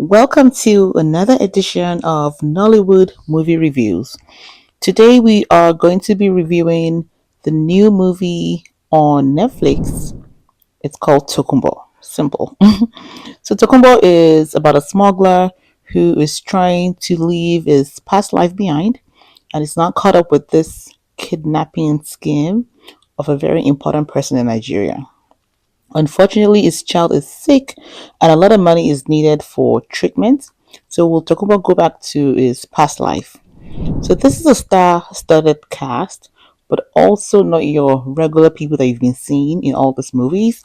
Welcome to another edition of Nollywood Movie Reviews. Today we are going to be reviewing the new movie on Netflix. It's called Tokumbo. Simple. So Tokumbo is about a smuggler who is trying to leave his past life behind and is not caught up with this kidnapping scheme of a very important person in Nigeria. Unfortunately, his child is sick and a lot of money is needed for treatment. So we'll talk about go back to his past life. So this is a star-studded cast, but also not your regular people that you've been seeing in all these movies.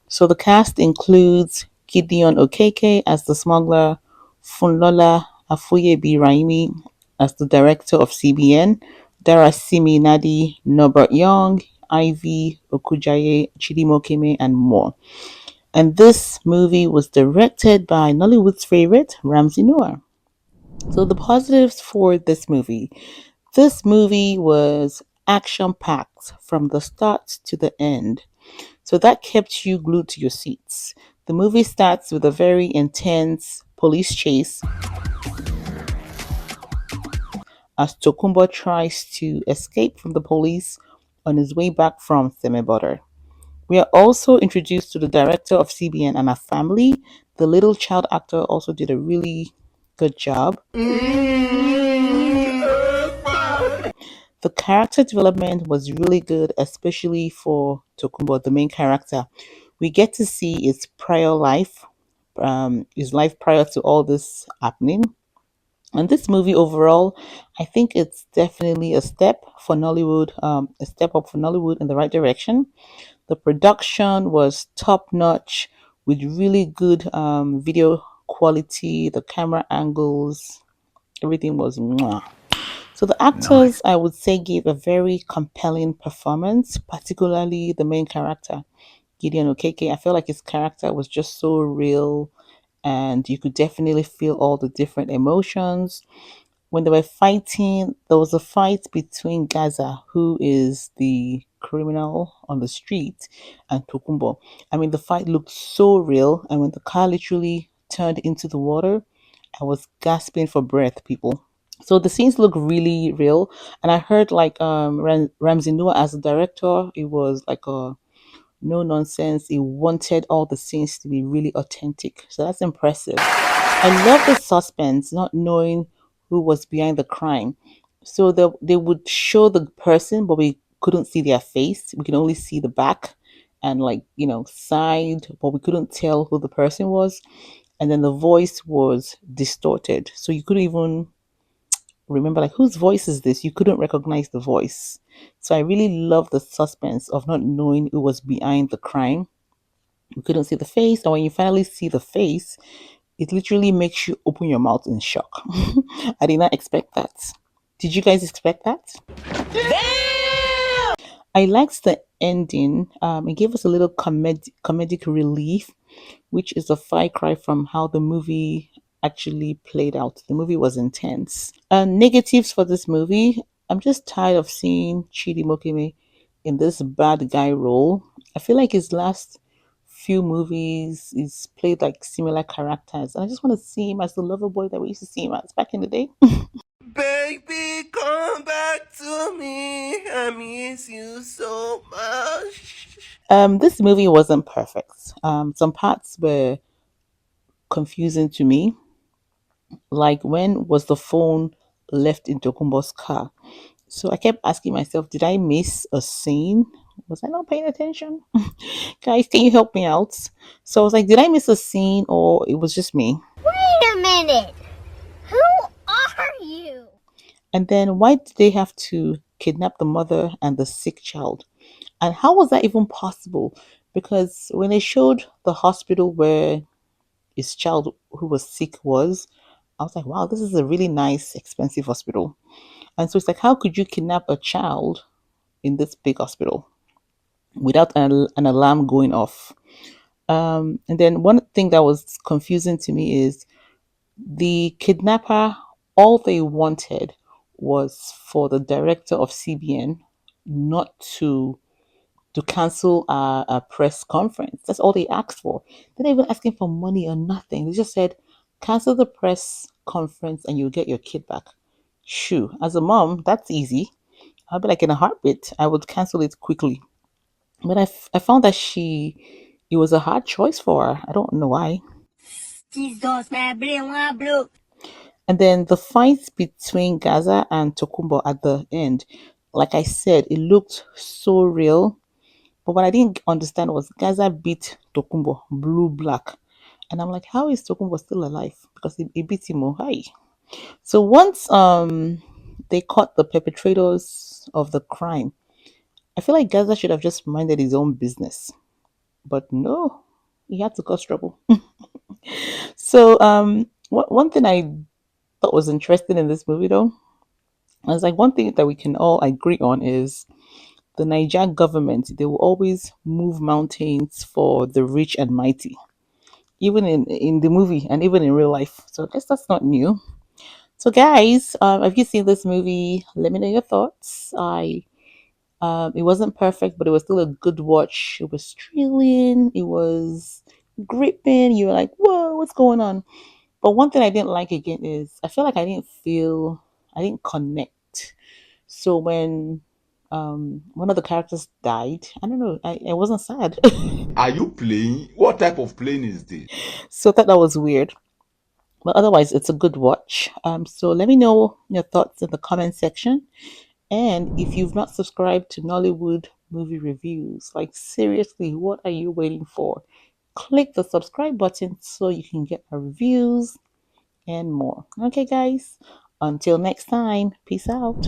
So the cast includes Gideon Okeke as the smuggler, Funlola Afuyebi Raimi as the director of CBN, Darasimi Nadi, Norbert Young, Ivy Okujaye, Chidi Mokeme, and more. And this movie was directed by Nollywood's favorite, Ramsey Noah. So the positives for this movie was action packed from the start to the end. So that kept you glued to your seats. The movie starts with a very intense police chase as Tokumbo tries to escape from the police on his way back from Semeboder. We are also introduced to the director of CBN and her family. The little child actor also did a really good job. The character development was really good, especially for Tokumbo, the main character. We get to see his life prior to all this happening. And this movie overall, I think it's definitely a step up for Nollywood in the right direction. The production was top notch with really good video quality, the camera angles, everything was mwah. So the actors, I would say, gave a very compelling performance, particularly the main character, Gideon Okeke. I feel like his character was just so real, and you could definitely feel all the different emotions. When they were fighting, there was a fight between Gaza, who is the criminal on the street, and Tokumbo. I mean, the fight looked so real, and when the car literally turned into the water, I was gasping for breath, people. So the scenes look really real, and I heard like Ramsey Noah as a director, it was like a no nonsense. He wanted all the scenes to be really authentic, so that's impressive. I love the suspense, not knowing who was behind the crime. So they would show the person, but we couldn't see their face. We can only see the back and like side, but we couldn't tell who the person was. And then the voice was distorted, so you couldn't even remember like whose voice is this. You couldn't recognize the voice. So I really love the suspense of not knowing who was behind the crime. We couldn't see the face, and when you finally see the face, it literally makes you open your mouth in shock. I did not expect that. Did you guys expect that? I liked the ending. It gave us a little comedic relief, which is a far cry from how the movie actually played out. The movie was intense. Negatives for this movie. I'm just tired of seeing Chidi Mokeme in this bad guy role. I feel like his last few movies he's played like similar characters, and I just want to see him as the lover boy that we used to see him as back in the day. Baby, come back to me. I miss you so much. This movie wasn't perfect. Some parts were confusing to me, like when was the phone left in Tokumbo's car? So I kept asking myself, did I miss a scene? Was I not paying attention? Guys, can you help me out? So I was like, did I miss a scene or it was just me? Wait a minute. Who are you? And then why did they have to kidnap the mother and the sick child? And how was that even possible? Because when they showed the hospital where his child who was sick was, I was like, wow, this is a really nice, expensive hospital. And so it's like, how could you kidnap a child in this big hospital without an alarm going off? And then one thing that was confusing to me is the kidnapper, all they wanted was for the director of CBN not to cancel a press conference. That's all they asked for. They didn't even asking for money or nothing. They just said, Cancel the press conference and you'll get your kid back. Shoo, as a mom, that's easy. I'll be like in a heartbeat. I would cancel it quickly. But I found that it was a hard choice for her. I don't know why. Jesus, man, bro. And then the fight between Gaza and Tokumbo at the end, like I said, it looked so real. But what I didn't understand was Gaza beat Tokumbo blue black. And I'm like, how is Tokumbo still alive? Because he beat him oh, hi. So once they caught the perpetrators of the crime, I feel like Gaza should have just minded his own business. But no, he had to cause trouble. So one thing I thought was interesting in this movie though, was like one thing that we can all agree on is the Niger government, they will always move mountains for the rich and mighty, even in the movie and even in real life. So I guess that's not new. So guys, have you seen this movie? Let me know your thoughts. It wasn't perfect, but it was still a good watch. It was thrilling. It was gripping. You were like, whoa, what's going on? But one thing I didn't like again is I feel like I didn't connect. So when one of the characters died, I don't know, I wasn't sad. Are you playing? What type of playing is this? So I thought that was weird. But otherwise, it's a good watch. So let me know your thoughts in the comment section. And if you've not subscribed to Nollywood movie reviews, like seriously, what are you waiting for? Click the subscribe button so you can get our reviews and more. Okay, guys, until next time, peace out.